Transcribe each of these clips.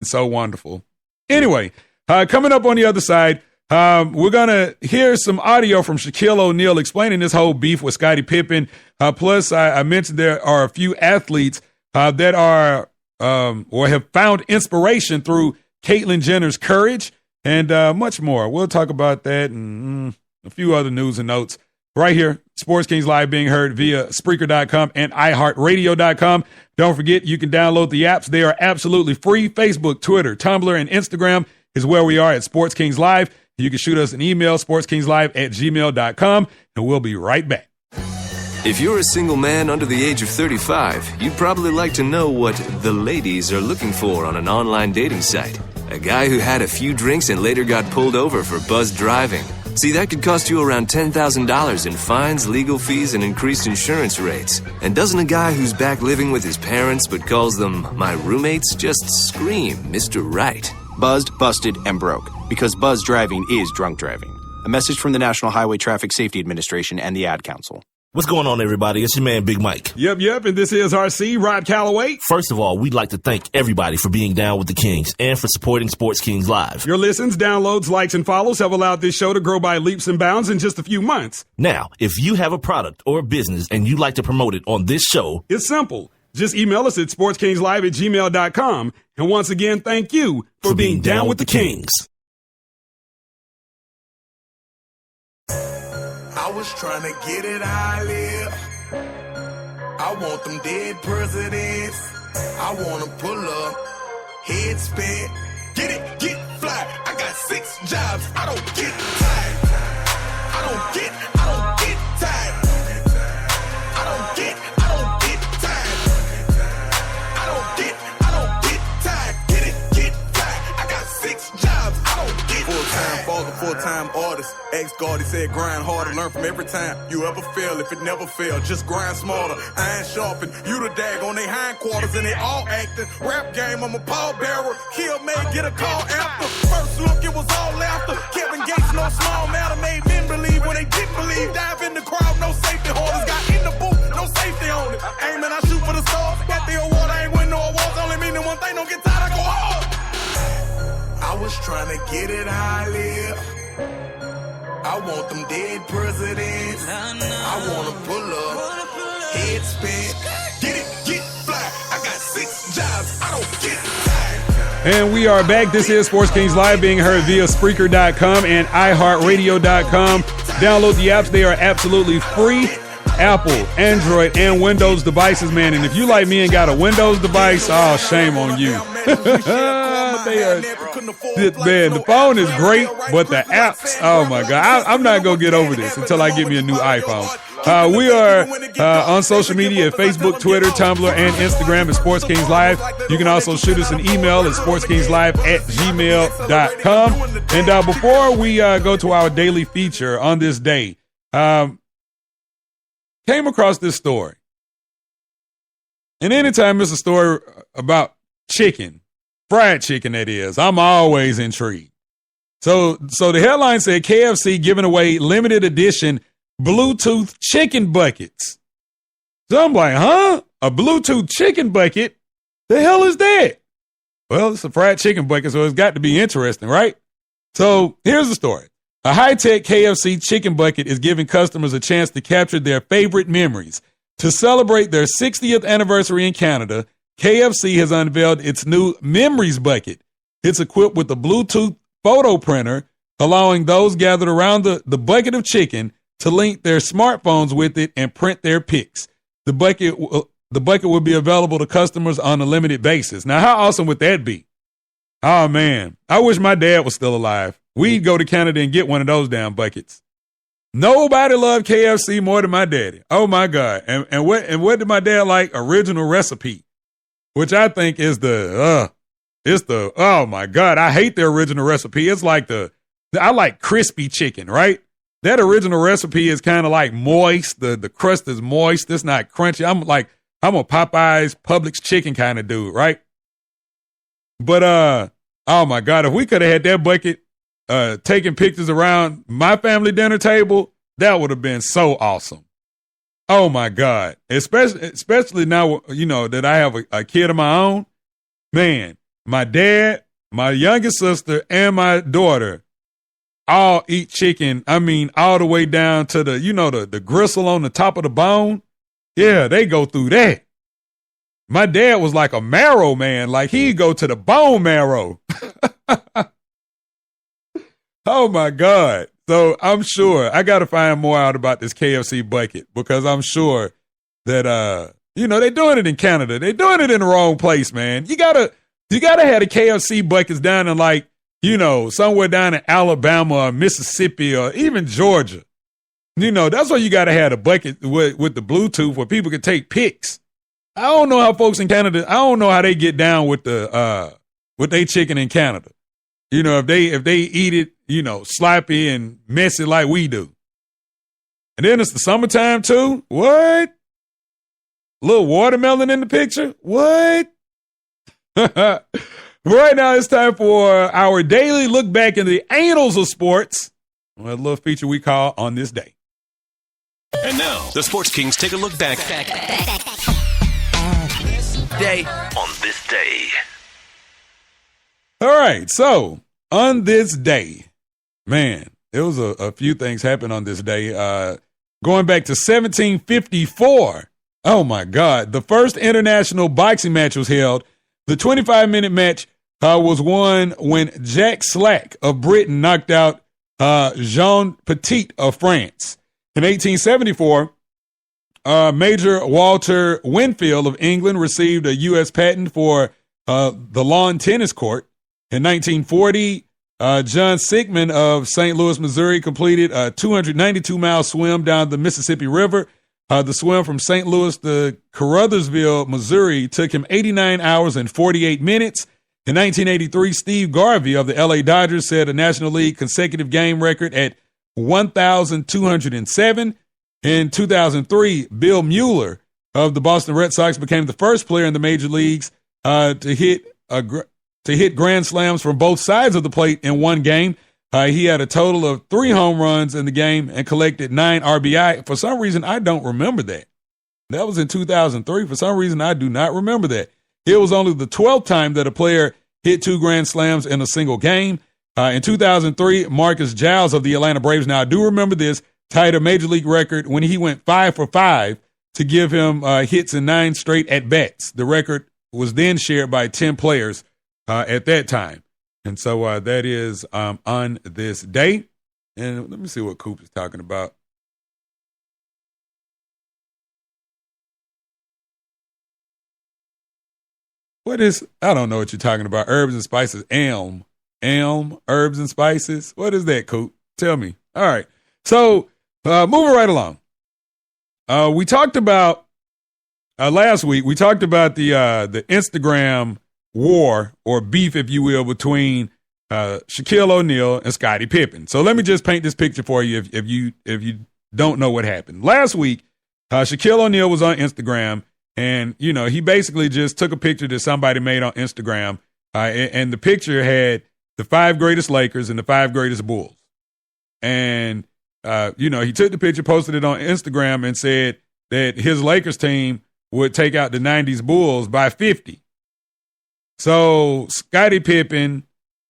It's so wonderful. Anyway, coming up on the other side, we're going to hear some audio from Shaquille O'Neal explaining this whole beef with Scottie Pippen. Plus, I mentioned there are a few athletes that are or have found inspiration through Caitlyn Jenner's courage and much more. We'll talk about that and a few other news and notes right here. Sports Kings Live being heard via Spreaker.com and iHeartRadio.com. Don't forget, you can download the apps. They are absolutely free. Facebook, Twitter, Tumblr, and Instagram is where we are at Sports Kings Live. You can shoot us an email, sportskingslive@gmail.com, and we'll be right back. If you're a single man under the age of 35, you'd probably like to know what the ladies are looking for on an online dating site. A guy who had a few drinks and later got pulled over for buzzed driving. See, that could cost you around $10,000 in fines, legal fees, and increased insurance rates. And doesn't a guy who's back living with his parents but calls them my roommates just scream Mr. Right? Buzzed, busted, and broke. Because buzz driving is drunk driving. A message from the National Highway Traffic Safety Administration and the Ad Council. What's going on, everybody? It's your man, Big Mike. Yep, and this is RC, Rod Calloway. First of all, we'd like to thank everybody for being down with the Kings and for supporting Sports Kings Live. Your listens, downloads, likes, and follows have allowed this show to grow by leaps and bounds in just a few months. Now, if you have a product or a business and you'd like to promote it on this show, it's simple. Just email us at sportskingslive@gmail.com. And once again, thank you for being down with the Kings. I was trying to get it how I live. I want them dead presidents. I want to pull up, head spin, get it, get fly. I got 6 jobs, I don't get tired. I don't get tired. I don't get tired. I don't get tired. Get it, get fly. I got 6 jobs, I don't get full-time tired. father, full-time artist. Ex-guard, he said grind harder, learn from every time you ever fail. If it never failed, just grind smarter. Iron sharpen, you the dag on their hindquarters and they all acting. Rap game, I'm a pallbearer. Kill made, get a call after. First look, it was all laughter. Kevin Gates, no small matter, made men believe when they didn't believe. Dive in the crowd, no safety holders. Got in the booth, no safety on it. Aiming, I shoot for the stars. Got the award, I ain't win no awards. Only meaning one thing, don't get tired, I go hard. I was trying to get it how I live. I want them dead presidents. I want to pull up, head spin, get it, get fly. I got 6 jobs, I don't get tired. And we are back. This is Sports Kings Live being heard via Spreaker.com and iHeartRadio.com. Download the apps. They are absolutely free. Apple, Android, and Windows devices, man. And if you like me and got a Windows device, oh, shame on you. Man, the phone is great, but the apps, oh my God. I'm not going to get over this until I get me a new iPhone. We are on social media at Facebook, Twitter, Tumblr, and Instagram at Sports Kings Live. You can also shoot us an email at sportskingslive@gmail.com. And before we go to our daily feature on this day, came across this story. And anytime there's a story about chicken, fried chicken that is, I'm always intrigued. So the headline said KFC giving away limited edition Bluetooth chicken buckets. So I'm like, huh? A Bluetooth chicken bucket? The hell is that? Well, it's a fried chicken bucket, so it's got to be interesting, right? So here's the story. A high-tech KFC chicken bucket is giving customers a chance to capture their favorite memories. To celebrate their 60th anniversary in Canada, KFC has unveiled its new Memories Bucket. It's equipped with a Bluetooth photo printer, allowing those gathered around the bucket of chicken to link their smartphones with it and print their pics. The bucket will be available to customers on a limited basis. Now, how awesome would that be? Oh, man. I wish my dad was still alive. We'd go to Canada and get one of those damn buckets. Nobody loved KFC more than my daddy. Oh, my God. And what did my dad like? Original recipe, which I think is oh, my God. I hate the original recipe. It's like I like crispy chicken, right? That original recipe is kind of like moist. The crust is moist. It's not crunchy. I'm a Popeye's Publix chicken kind of dude, right? But, oh, my God, if we could have had that bucket taking pictures around my family dinner table, that would have been so awesome. Oh, my God. Especially now, you know, that I have a kid of my own. Man, my dad, my youngest sister, and my daughter all eat chicken. I mean, all the way down to the gristle on the top of the bone. Yeah, they go through that. My dad was like a marrow man. Like, he'd go to the bone marrow. Oh, my God. So I'm sure I got to find more out about this KFC bucket, because I'm sure that, they're doing it in Canada. They're doing it in the wrong place, man. You gotta have the KFC buckets down in, like, somewhere down in Alabama or Mississippi or even Georgia. That's why you got to have a bucket with the Bluetooth where people can take pics. I don't know how folks in Canada, I don't know how they get down with with their chicken in Canada. If they eat it, sloppy and messy like we do. And then it's the summertime too. What? A little watermelon in the picture? What? Right now it's time for our daily look back in the annals of sports. A little feature we call On This Day. And now, the Sports Kings take a look back. On this day. All right, so on this day, man, there was a few things happened on this day. Going back to 1754, oh my God, the first international boxing match was held. The 25-minute match was won when Jack Slack of Britain knocked out Jean Petit of France. In 1874, Major Walter Winfield of England received a U.S. patent for the lawn tennis court. In 1940, John Sigmund of St. Louis, Missouri, completed a 292-mile swim down the Mississippi River. The swim from St. Louis to Caruthersville, Missouri, took him 89 hours and 48 minutes. In 1983, Steve Garvey of the L.A. Dodgers set a National League consecutive game record at 1,207. In 2003, Bill Mueller of the Boston Red Sox became the first player in the major leagues to hit grand slams from both sides of the plate in one game. He had a total of 3 home runs in the game and collected 9 RBI. For some reason, I don't remember that. That was in 2003. For some reason, I do not remember that. It was only the 12th time that a player hit 2 grand slams in a single game. In 2003, Marcus Giles of the Atlanta Braves, now I do remember this, tied a major league record when he went 5 for 5 to give him hits in 9 straight at-bats. The record was then shared by 10 players at that time. And so that is on this day. And let me see what Coop is talking about. What is, I don't know what you're talking about. Herbs and spices, elm, herbs and spices. What is that, Coop? Tell me. All right. So moving right along. We talked about, last week, we talked about the Instagram war or beef, if you will, between Shaquille O'Neal and Scottie Pippen. So let me just paint this picture for you if you don't know what happened. Last week, Shaquille O'Neal was on Instagram, and he basically just took a picture that somebody made on Instagram, and the picture had the 5 greatest Lakers and the 5 greatest Bulls. And he took the picture, posted it on Instagram, and said that his Lakers team would take out the 90s Bulls by 50. So Scottie Pippen,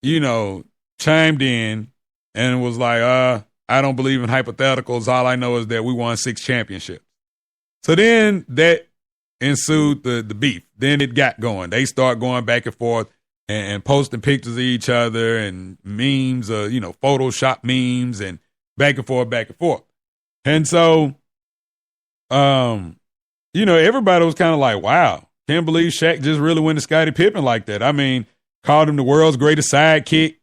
chimed in and was like, I don't believe in hypotheticals. All I know is that we won 6 championships. So then that ensued the beef. Then it got going. They start going back and forth and posting pictures of each other and memes, Photoshop memes and back and forth. And so, everybody was kind of like, wow, can't believe Shaq just really went to Scottie Pippen like that. I mean, called him the world's greatest sidekick.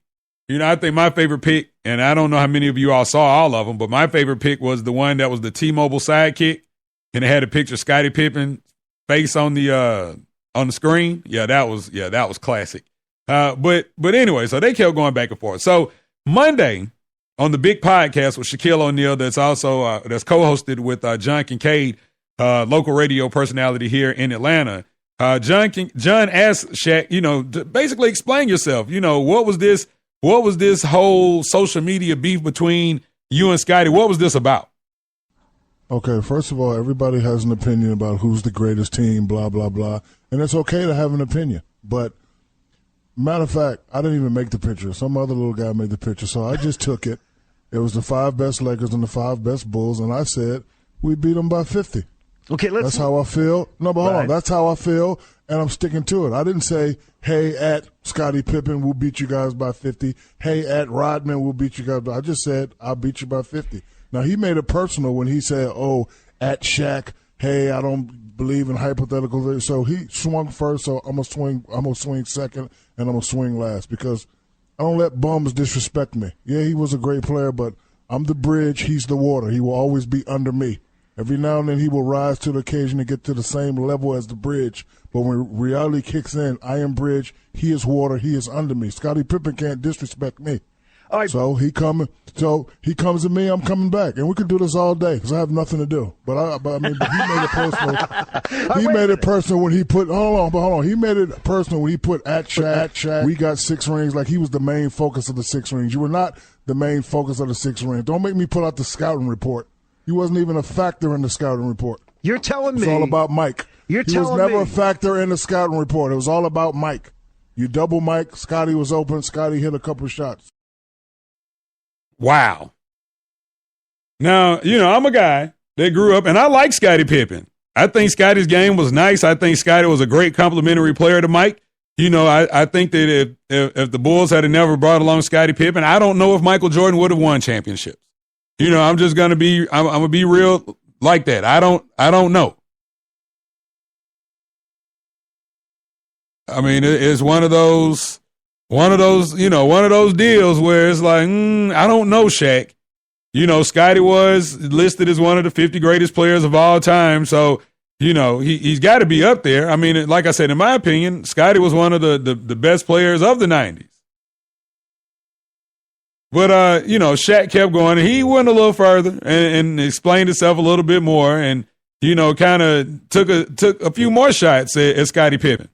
I think my favorite pick, and I don't know how many of you all saw all of them, but my favorite pick was the one that was the T-Mobile sidekick, and it had a picture of Scottie Pippen face on the screen. Yeah, that was classic. But anyway, so they kept going back and forth. So Monday on the big podcast with Shaquille O'Neal, that's also that's co-hosted with John Kincaid, local radio personality here in Atlanta. John asked Shaq, to basically explain yourself. What was this whole social media beef between you and Scottie? What was this about? Okay, first of all, everybody has an opinion about who's the greatest team, blah, blah, blah. And it's okay to have an opinion. But Matter of fact, I didn't even make the picture. Some other little guy made the picture, so I just took it. It was the 5 best Lakers and the 5 best Bulls, and I said we beat them by 50. Okay, that's how I feel. No, but hold right. on. That's how I feel, and I'm sticking to it. I didn't say, hey, at Scottie Pippen, we'll beat you guys by 50. Hey, at Rodman, we'll beat you guys by. I just said, I'll beat you by 50. Now, he made it personal when he said, oh, at Shaq, hey, I don't believe in hypotheticals. So he swung first, so I'm gonna swing second, and I'm going to swing last because I don't let bums disrespect me. Yeah, he was a great player, but I'm the bridge, he's the water. He will always be under me. Every now and then he will rise to the occasion and get to the same level as the bridge. But when reality kicks in, I am bridge, he is water, he is under me. Scottie Pippen can't disrespect me. All right. So he comes to me, I'm coming back. And we could do this all day because I have nothing to do. But he made it personal. He made it personal when he put, hold on. He made it personal when he put at Shaq. We got 6 rings, like he was the main focus of the 6 rings. You were not the main focus of the 6 rings. Don't make me pull out the scouting report. He wasn't even a factor in the scouting report. You're telling me. It's all about Mike. He was never a factor in the scouting report. It was all about Mike. You double Mike. Scotty was open. Scotty hit a couple shots. Wow. Now, I'm a guy that grew up, and I like Scottie Pippen. I think Scotty's game was nice. I think Scotty was a great complimentary player to Mike. I think that if the Bulls had never brought along Scottie Pippen, I don't know if Michael Jordan would have won championships. I'm just going to be, I'm going to be real like that. I don't know. I mean, it's one of those deals where it's like, I don't know, Shaq. Scotty was listed as one of the 50 greatest players of all time. So, he's got to be up there. I mean, like I said, in my opinion, Scotty was one of the best players of the 90s. But, Shaq kept going, and he went a little further and explained himself a little bit more and, kind of took a few more shots at Scottie Pippen.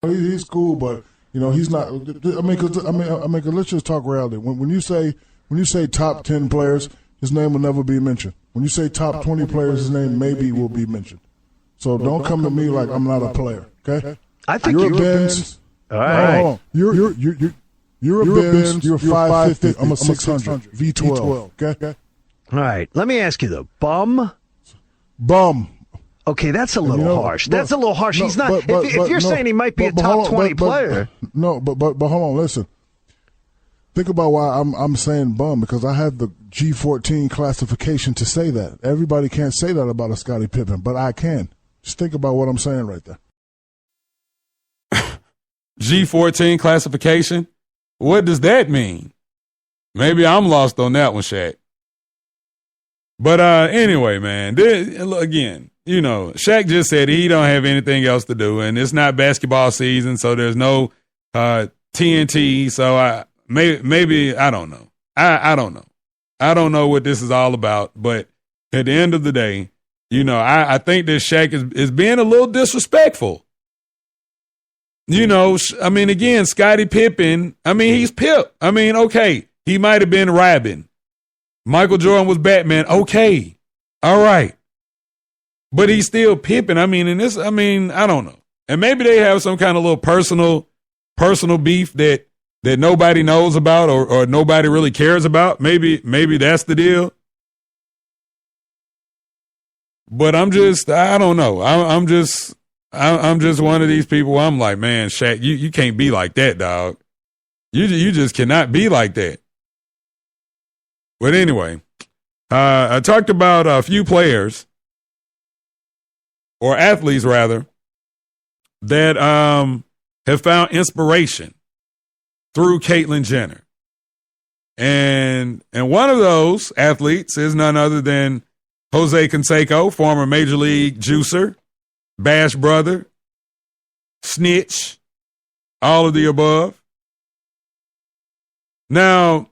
He's cool, but, he's not. I mean, let's just talk reality. When you say top 10 players, his name will never be mentioned. When you say top 20 players, his name maybe will be mentioned. So don't come to me like I'm not a player, okay? I think you're a Benz. All right. Hold on. You're a Benz. You're 550. I'm a 600. V12. Okay. All right. Let me ask you though, bum. Okay, that's a little harsh. That's a little harsh. He's not. If you're saying he might be a top 20 player, but hold on. Listen. Think about why I'm saying bum, because I have the G14 classification to say that. Everybody can't say that about a Scottie Pippen, but I can. Just think about what I'm saying right there. G14 classification? What does that mean? Maybe I'm lost on that one, Shaq. But anyway, man, again, Shaq just said he don't have anything else to do, and it's not basketball season, so there's no TNT. So maybe I don't know. I don't know. I don't know what this is all about. But at the end of the day, I think that Shaq is being a little disrespectful. I mean, again, Scottie Pippen, I mean, he's Pip. I mean, okay, he might have been Robin. Michael Jordan was Batman. Okay. All right. But he's still Pippen. I mean, I don't know. And maybe they have some kind of little personal beef that nobody knows about or nobody really cares about. Maybe that's the deal. But I don't know. I'm just one of these people where I'm like, man, Shaq, you can't be like that, dog. You just cannot be like that. But anyway, I talked about a few players, or athletes rather, that have found inspiration through Caitlyn Jenner. And one of those athletes is none other than Jose Canseco, former Major League juicer, Bash brother, snitch, all of the above. Now,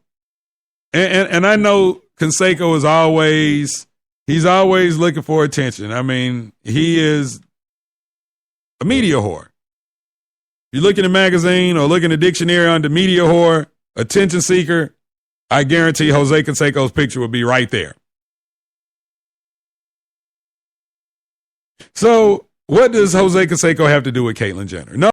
and I know Canseco is he's always looking for attention. I mean, he is a media whore. If you look in a magazine or look in a dictionary under media whore, attention seeker, I guarantee Jose Canseco's picture will be right there. So What does Jose Canseco have to do with Caitlyn Jenner? No.